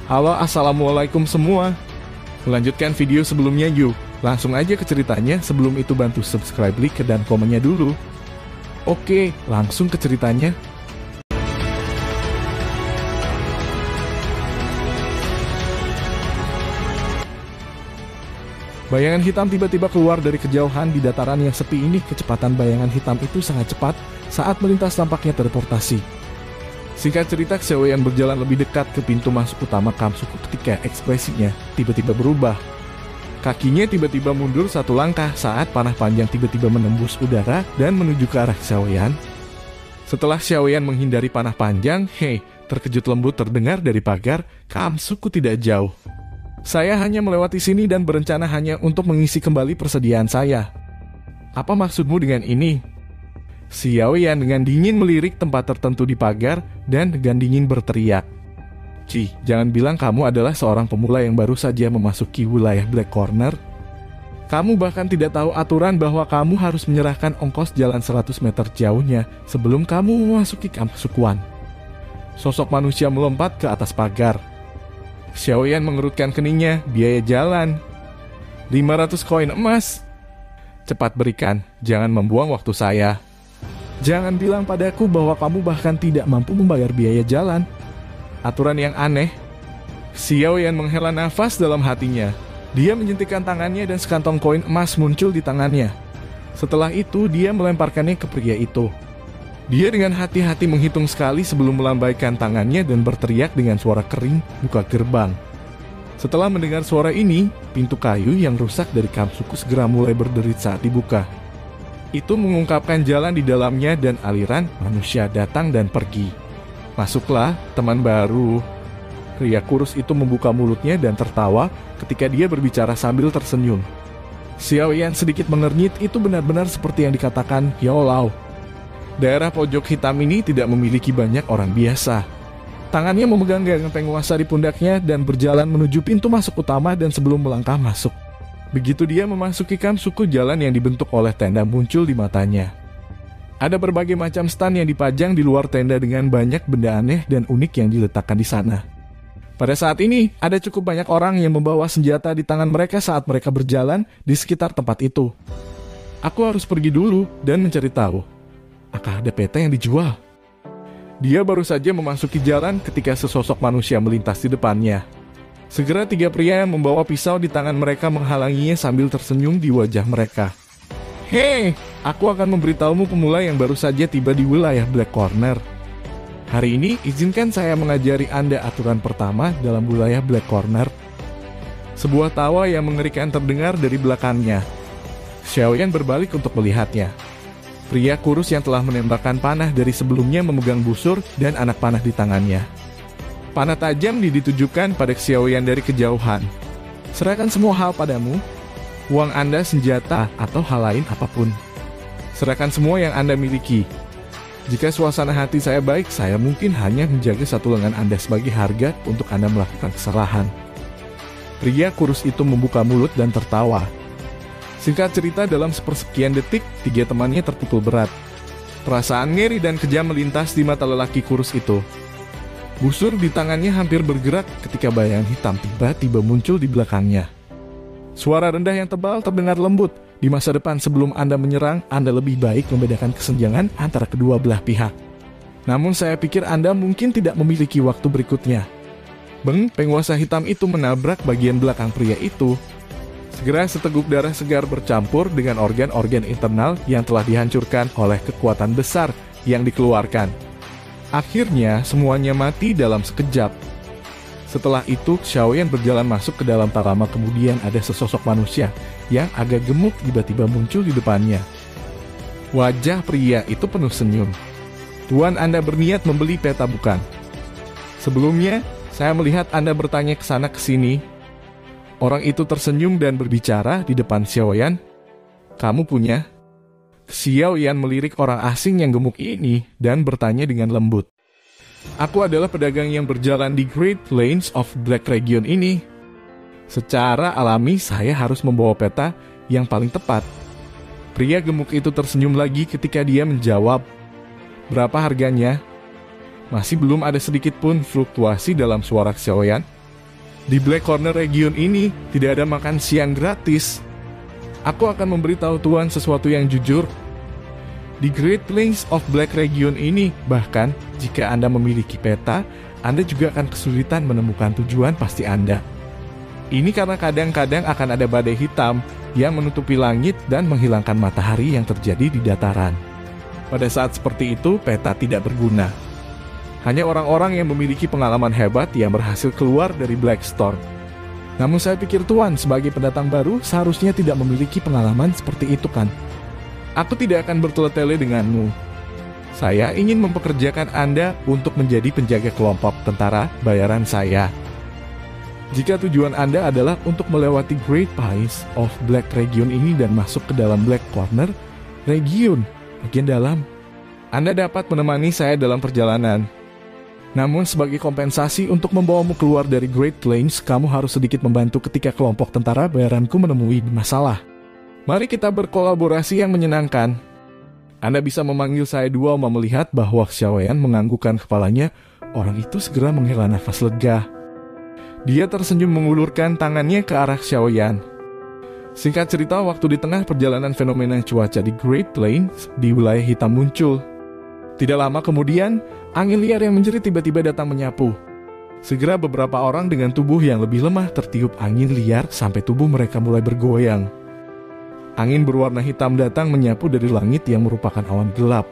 Halo, assalamualaikum semua. Melanjutkan video sebelumnya yuk. Langsung aja ke ceritanya, sebelum itu bantu subscribe, like, dan komennya dulu. Oke, langsung ke ceritanya. Bayangan hitam tiba-tiba keluar dari kejauhan di dataran yang sepi ini. Kecepatan bayangan hitam itu sangat cepat saat melintas, tampaknya teleportasi. Singkat cerita, Xiaoyan berjalan lebih dekat ke pintu masuk utama Kamsuku ketika ekspresinya tiba-tiba berubah. Kakinya tiba-tiba mundur satu langkah saat panah panjang tiba-tiba menembus udara dan menuju ke arah Xiaoyan. Setelah Xiaoyan menghindari panah panjang, terkejut lembut terdengar dari pagar. Kamsuku tidak jauh. Saya hanya melewati sini dan berencana hanya untuk mengisi kembali persediaan saya. Apa maksudmu dengan ini? Xiaoyan dengan dingin melirik tempat tertentu di pagar dan dengan dingin berteriak. Jangan bilang kamu adalah seorang pemula yang baru saja memasuki wilayah Black Corner. Kamu bahkan tidak tahu aturan bahwa kamu harus menyerahkan ongkos jalan 100 meter jauhnya sebelum kamu memasuki Kamsukuan. Sosok manusia melompat ke atas pagar. Xiaoyan mengerutkan keningnya. Biaya jalan 500 koin emas. Cepat berikan, jangan membuang waktu saya. Jangan bilang padaku bahwa kamu bahkan tidak mampu membayar biaya jalan. Aturan yang aneh. Xiaoyan menghela nafas dalam hatinya. Dia menyentikkan tangannya dan sekantong koin emas muncul di tangannya. Setelah itu dia melemparkannya ke pria itu. Dia dengan hati-hati menghitung sekali sebelum melambaikan tangannya dan berteriak dengan suara kering, buka gerbang. Setelah mendengar suara ini, pintu kayu yang rusak dari Kamsuku segera mulai berderit saat dibuka. Itu mengungkapkan jalan di dalamnya dan aliran manusia datang dan pergi. Masuklah, teman baru. Pria kurus itu membuka mulutnya dan tertawa ketika dia berbicara sambil tersenyum. Xiaoyan sedikit mengernyit, itu benar-benar seperti yang dikatakan Yao Lao. Daerah pojok hitam ini tidak memiliki banyak orang biasa. Tangannya memegang gagang penguasa di pundaknya dan berjalan menuju pintu masuk utama dan sebelum melangkah masuk. Begitu dia memasuki Kamsuku, jalan yang dibentuk oleh tenda muncul di matanya. Ada berbagai macam stand yang dipajang di luar tenda dengan banyak benda aneh dan unik yang diletakkan di sana. Pada saat ini, ada cukup banyak orang yang membawa senjata di tangan mereka saat mereka berjalan di sekitar tempat itu. Aku harus pergi dulu dan mencari tahu. Apakah ada peta yang dijual? Dia baru saja memasuki jalan ketika sesosok manusia melintas di depannya. Segera tiga pria yang membawa pisau di tangan mereka menghalanginya sambil tersenyum di wajah mereka. Aku akan memberitahumu pemula yang baru saja tiba di wilayah Black Corner. Hari ini izinkan saya mengajari Anda aturan pertama dalam wilayah Black Corner. Sebuah tawa yang mengerikan terdengar dari belakangnya. Xiaoyan berbalik untuk melihatnya. Pria kurus yang telah menembakkan panah dari sebelumnya memegang busur dan anak panah di tangannya. Panah tajam ditujukan pada Xiaoyan dari kejauhan. Serahkan semua hal padamu, uang Anda, senjata, atau hal lain apapun. Serahkan semua yang Anda miliki. Jika suasana hati saya baik, saya mungkin hanya menjaga satu lengan Anda sebagai harga untuk Anda melakukan kesalahan. Pria kurus itu membuka mulut dan tertawa. Singkat cerita, dalam sepersekian detik, tiga temannya terpukul berat. Perasaan ngeri dan kejam melintas di mata lelaki kurus itu. Busur di tangannya hampir bergerak ketika bayangan hitam tiba-tiba muncul di belakangnya. Suara rendah yang tebal terdengar lembut. Di masa depan sebelum Anda menyerang, Anda lebih baik membedakan kesenjangan antara kedua belah pihak. Namun saya pikir Anda mungkin tidak memiliki waktu berikutnya. Penguasa hitam itu menabrak bagian belakang pria itu. Segera seteguk darah segar bercampur dengan organ-organ internal yang telah dihancurkan oleh kekuatan besar yang dikeluarkan. Akhirnya semuanya mati dalam sekejap. Setelah itu, Xiaoyan berjalan masuk ke dalam tarama. Kemudian ada sesosok manusia yang agak gemuk tiba-tiba muncul di depannya. Wajah pria itu penuh senyum. Tuan, Anda berniat membeli peta bukan? Sebelumnya, saya melihat Anda bertanya ke sana ke sini. Orang itu tersenyum dan berbicara di depan Xiaoyan. Kamu punya? Xiaoyan melirik orang asing yang gemuk ini dan bertanya dengan lembut. Aku adalah pedagang yang berjalan di Great Plains of Black Region ini. Secara alami saya harus membawa peta yang paling tepat. Pria gemuk itu tersenyum lagi ketika dia menjawab. Berapa harganya? Masih belum ada sedikit pun fluktuasi dalam suara Xiaoyan. Di Black Corner region ini tidak ada makan siang gratis. Aku akan memberitahu Tuan sesuatu yang jujur. Di Great Plains of Black region ini, bahkan jika Anda memiliki peta, Anda juga akan kesulitan menemukan tujuan pasti Anda. Ini karena kadang-kadang akan ada badai hitam yang menutupi langit dan menghilangkan matahari yang terjadi di dataran. Pada saat seperti itu, peta tidak berguna. Hanya orang-orang yang memiliki pengalaman hebat yang berhasil keluar dari Black Storm. Namun saya pikir Tuan sebagai pendatang baru seharusnya tidak memiliki pengalaman seperti itu kan? Aku tidak akan bertele-tele denganmu. Saya ingin mempekerjakan Anda untuk menjadi penjaga kelompok tentara bayaran saya. Jika tujuan Anda adalah untuk melewati Great Plains of Black region ini dan masuk ke dalam Black Corner region bagian dalam, Anda dapat menemani saya dalam perjalanan. Namun sebagai kompensasi untuk membawamu keluar dari Great Plains, kamu harus sedikit membantu ketika kelompok tentara bayaranku menemui masalah. Mari kita berkolaborasi yang menyenangkan. Anda bisa memanggil saya Duoma. Melihat bahwa Xiaoyan menganggukkan kepalanya, orang itu segera menghela nafas lega. Dia tersenyum mengulurkan tangannya ke arah Xiaoyan. Singkat cerita, waktu di tengah perjalanan fenomena cuaca di Great Plains, di wilayah hitam muncul. Tidak lama kemudian, angin liar yang menjerit tiba-tiba datang menyapu. Segera beberapa orang dengan tubuh yang lebih lemah tertiup angin liar sampai tubuh mereka mulai bergoyang. Angin berwarna hitam datang menyapu dari langit yang merupakan awan gelap.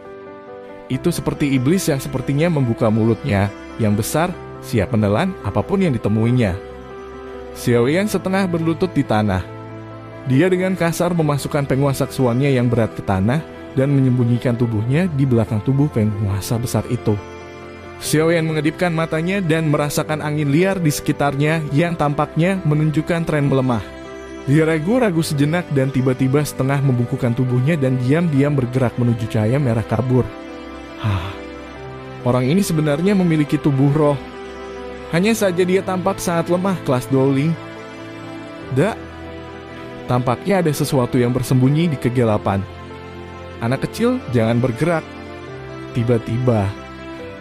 Itu seperti iblis yang sepertinya membuka mulutnya, yang besar, siap menelan apapun yang ditemuinya. Xiaoyan setengah berlutut di tanah. Dia dengan kasar memasukkan penguasa seksualnya yang berat ke tanah dan menyembunyikan tubuhnya di belakang tubuh penguasa besar itu. Xiaoyan mengedipkan matanya dan merasakan angin liar di sekitarnya yang tampaknya menunjukkan tren melemah. Dia ragu-ragu sejenak dan tiba-tiba setengah membungkukkan tubuhnya dan diam-diam bergerak menuju cahaya merah kabur. Orang ini sebenarnya memiliki tubuh roh. Hanya saja dia tampak sangat lemah, kelas Dowling. Tampaknya ada sesuatu yang bersembunyi di kegelapan. Anak kecil, jangan bergerak. Tiba-tiba,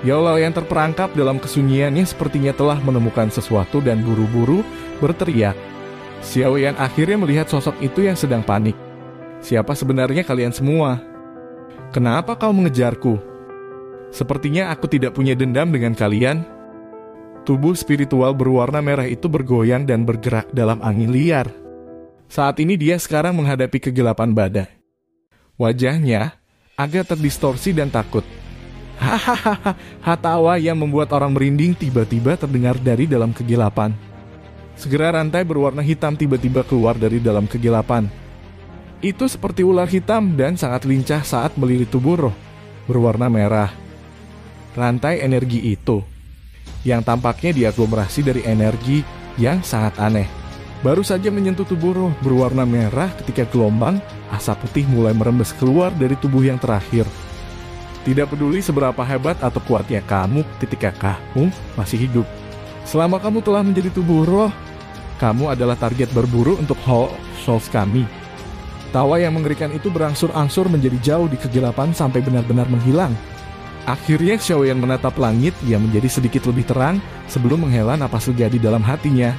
Yaolao yang terperangkap dalam kesunyiannya sepertinya telah menemukan sesuatu dan buru-buru berteriak. Xiaoyan akhirnya melihat sosok itu yang sedang panik. Siapa sebenarnya kalian semua? Kenapa kau mengejarku? Sepertinya aku tidak punya dendam dengan kalian. Tubuh spiritual berwarna merah itu bergoyang dan bergerak dalam angin liar. Saat ini dia sekarang menghadapi kegelapan badai. Wajahnya agak terdistorsi dan takut. Hahaha, tawa yang membuat orang merinding tiba-tiba terdengar dari dalam kegelapan. Segera rantai berwarna hitam tiba-tiba keluar dari dalam kegelapan. Itu seperti ular hitam dan sangat lincah saat melilit tubuh roh berwarna merah. Rantai energi itu, yang tampaknya diaglomerasi dari energi yang sangat aneh, baru saja menyentuh tubuh roh berwarna merah ketika gelombang asap putih mulai merembes keluar dari tubuh yang terakhir. Tidak peduli seberapa hebat atau kuatnya kamu ketika kamu masih hidup. Selama kamu telah menjadi tubuh roh, kamu adalah target berburu untuk souls kami. Tawa yang mengerikan itu berangsur-angsur menjadi jauh di kegelapan sampai benar-benar menghilang. Akhirnya Xiaoyan menatap langit yang menjadi sedikit lebih terang sebelum menghela napas lega di dalam hatinya.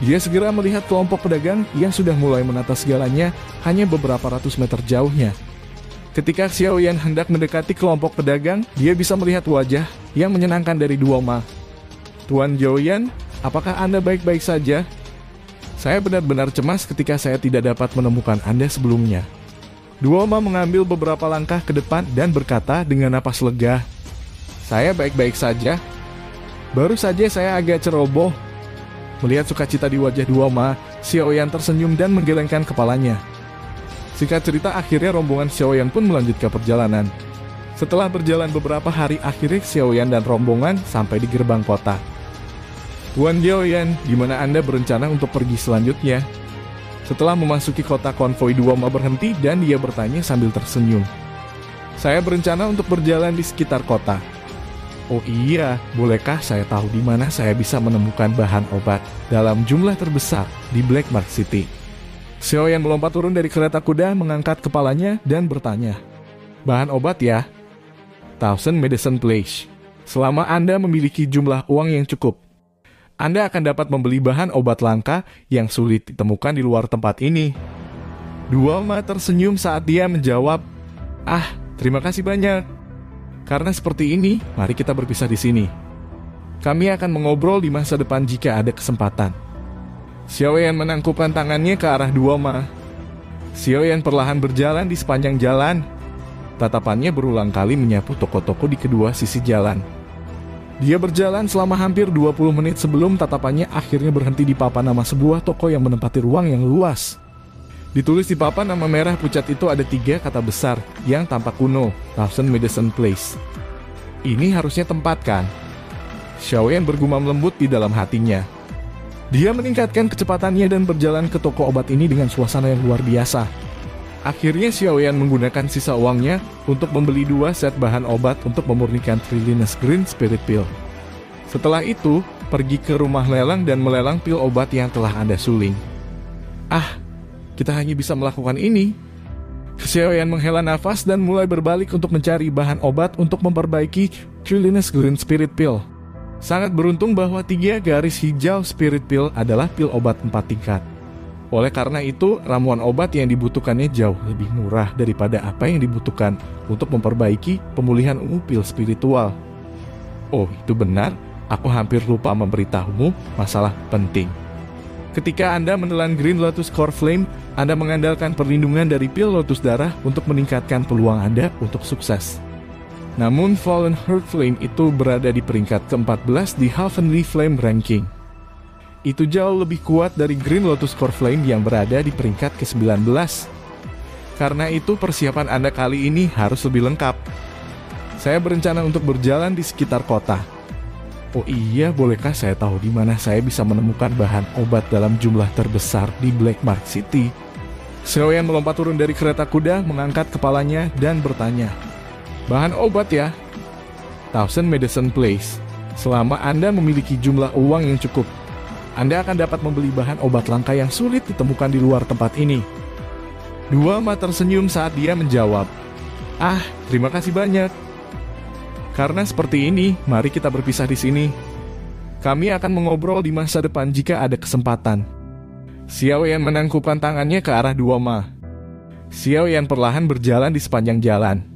Dia segera melihat kelompok pedagang yang sudah mulai menata segalanya hanya beberapa ratus meter jauhnya. Ketika Xiaoyan hendak mendekati kelompok pedagang, dia bisa melihat wajah yang menyenangkan dari Duoma. Tuan Xiaoyan, apakah Anda baik-baik saja? Saya benar-benar cemas ketika saya tidak dapat menemukan Anda sebelumnya. Duoma mengambil beberapa langkah ke depan dan berkata dengan napas lega, "Saya baik-baik saja. Baru saja saya agak ceroboh." Melihat sukacita di wajah Duoma, Xiaoyan tersenyum dan menggelengkan kepalanya. Singkat cerita, akhirnya rombongan Xiaoyan pun melanjutkan perjalanan. Setelah berjalan beberapa hari, akhirnya Xiaoyan dan rombongan sampai di gerbang kota. Tuan Xiaoyan, di mana Anda berencana untuk pergi selanjutnya? Setelah memasuki kota, konvoi Duoma berhenti dan dia bertanya sambil tersenyum. Saya berencana untuk berjalan di sekitar kota. Oh iya, bolehkah saya tahu di mana saya bisa menemukan bahan obat dalam jumlah terbesar di Black Mark City? Xiaoyan melompat turun dari kereta kuda, mengangkat kepalanya dan bertanya. Bahan obat ya? Thousand Medicine Place. Selama Anda memiliki jumlah uang yang cukup. Anda akan dapat membeli bahan obat langka yang sulit ditemukan di luar tempat ini. Duoma tersenyum saat dia menjawab, terima kasih banyak. Karena seperti ini, mari kita berpisah di sini. Kami akan mengobrol di masa depan jika ada kesempatan. Xiaoyan menangkupkan tangannya ke arah Duoma. Xiaoyan perlahan berjalan di sepanjang jalan. Tatapannya berulang kali menyapu toko-toko di kedua sisi jalan. Dia berjalan selama hampir 20 menit sebelum tatapannya akhirnya berhenti di papan nama sebuah toko yang menempati ruang yang luas. Ditulis di papan nama merah pucat itu ada 3 kata besar yang tampak kuno, Thousand Medicine Place. Ini harusnya tempat kan? Xiaoyan bergumam lembut di dalam hatinya. Dia meningkatkan kecepatannya dan berjalan ke toko obat ini dengan suasana yang luar biasa. Akhirnya Xiaoyan menggunakan sisa uangnya untuk membeli 2 set bahan obat untuk memurnikan Trilliness Green Spirit Pill. Setelah itu, pergi ke rumah lelang dan melelang pil obat yang telah Anda suling. Kita hanya bisa melakukan ini. Xiaoyan menghela nafas dan mulai berbalik untuk mencari bahan obat untuk memperbaiki Trilliness Green Spirit Pill. Sangat beruntung bahwa 3 garis hijau Spirit Pill adalah pil obat 4 tingkat. Oleh karena itu, ramuan obat yang dibutuhkannya jauh lebih murah daripada apa yang dibutuhkan untuk memperbaiki pemulihan ungu pil spiritual. Oh, itu benar, aku hampir lupa memberitahumu masalah penting. Ketika Anda menelan Green Lotus Core Flame, Anda mengandalkan perlindungan dari pil Lotus Darah untuk meningkatkan peluang Anda untuk sukses. Namun Fallen Heart Flame itu berada di peringkat ke-14 di Heavenly Flame Ranking. Itu jauh lebih kuat dari Green Lotus Core Flame yang berada di peringkat ke-19. Karena itu persiapan Anda kali ini harus lebih lengkap. Saya berencana untuk berjalan di sekitar kota. Oh iya, bolehkah saya tahu di mana saya bisa menemukan bahan obat dalam jumlah terbesar di Black Mark City? Xiaoyan melompat turun dari kereta kuda, mengangkat kepalanya dan bertanya. Bahan obat ya? Thousand Medicine Place. Selama Anda memiliki jumlah uang yang cukup, Anda akan dapat membeli bahan obat langka yang sulit ditemukan di luar tempat ini. Duoma tersenyum saat dia menjawab, terima kasih banyak. Karena seperti ini, mari kita berpisah di sini. Kami akan mengobrol di masa depan jika ada kesempatan. Xiaoyan menangkupkan tangannya ke arah Duoma. Xiaoyan perlahan berjalan di sepanjang jalan.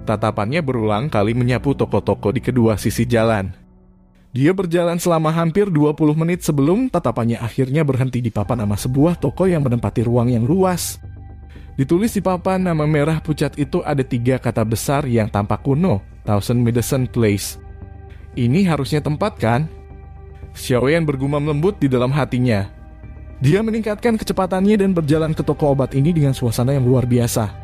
Tatapannya berulang kali menyapu toko-toko di kedua sisi jalan. Dia berjalan selama hampir 20 menit sebelum tatapannya akhirnya berhenti di papan nama sebuah toko yang menempati ruang yang luas. Ditulis di papan nama merah pucat itu ada 3 kata besar yang tampak kuno, Thousand Medicine Place. Ini harusnya tempat kan? Xiaoyan bergumam lembut di dalam hatinya. Dia meningkatkan kecepatannya dan berjalan ke toko obat ini dengan suasana yang luar biasa.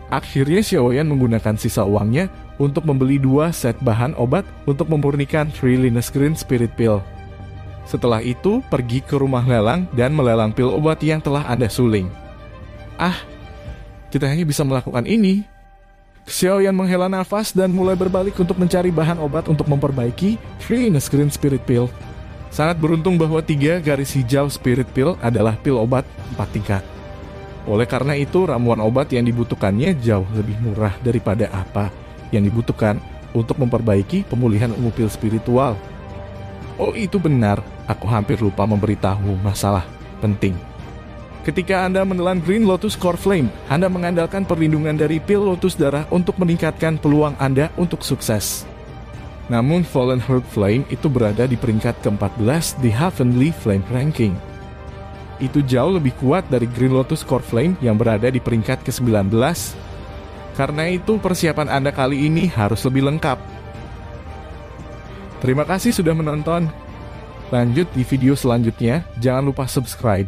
Akhirnya Xiaoyan menggunakan sisa uangnya untuk membeli 2 set bahan obat untuk memurnikan Trilliness Green Spirit Pill. Setelah itu, pergi ke rumah lelang dan melelang pil obat yang telah Anda suling. Kita hanya bisa melakukan ini. Xiaoyan menghela nafas dan mulai berbalik untuk mencari bahan obat untuk memperbaiki Trilliness Green Spirit Pill. Sangat beruntung bahwa 3 garis hijau Spirit Pill adalah pil obat 4 tingkat. Oleh karena itu, ramuan obat yang dibutuhkannya jauh lebih murah daripada apa yang dibutuhkan untuk memperbaiki pemulihan ungu pil spiritual. Oh, itu benar, aku hampir lupa memberitahu masalah penting. Ketika Anda menelan Green Lotus Core Flame, Anda mengandalkan perlindungan dari pil Lotus Darah untuk meningkatkan peluang Anda untuk sukses. Namun Fallen Heart Flame itu berada di peringkat ke-14 di Heavenly Flame Ranking. Itu jauh lebih kuat dari Green Lotus Core Flame yang berada di peringkat ke-19. Karena itu persiapan Anda kali ini harus lebih lengkap. Terima kasih sudah menonton. Lanjut di video selanjutnya, jangan lupa subscribe.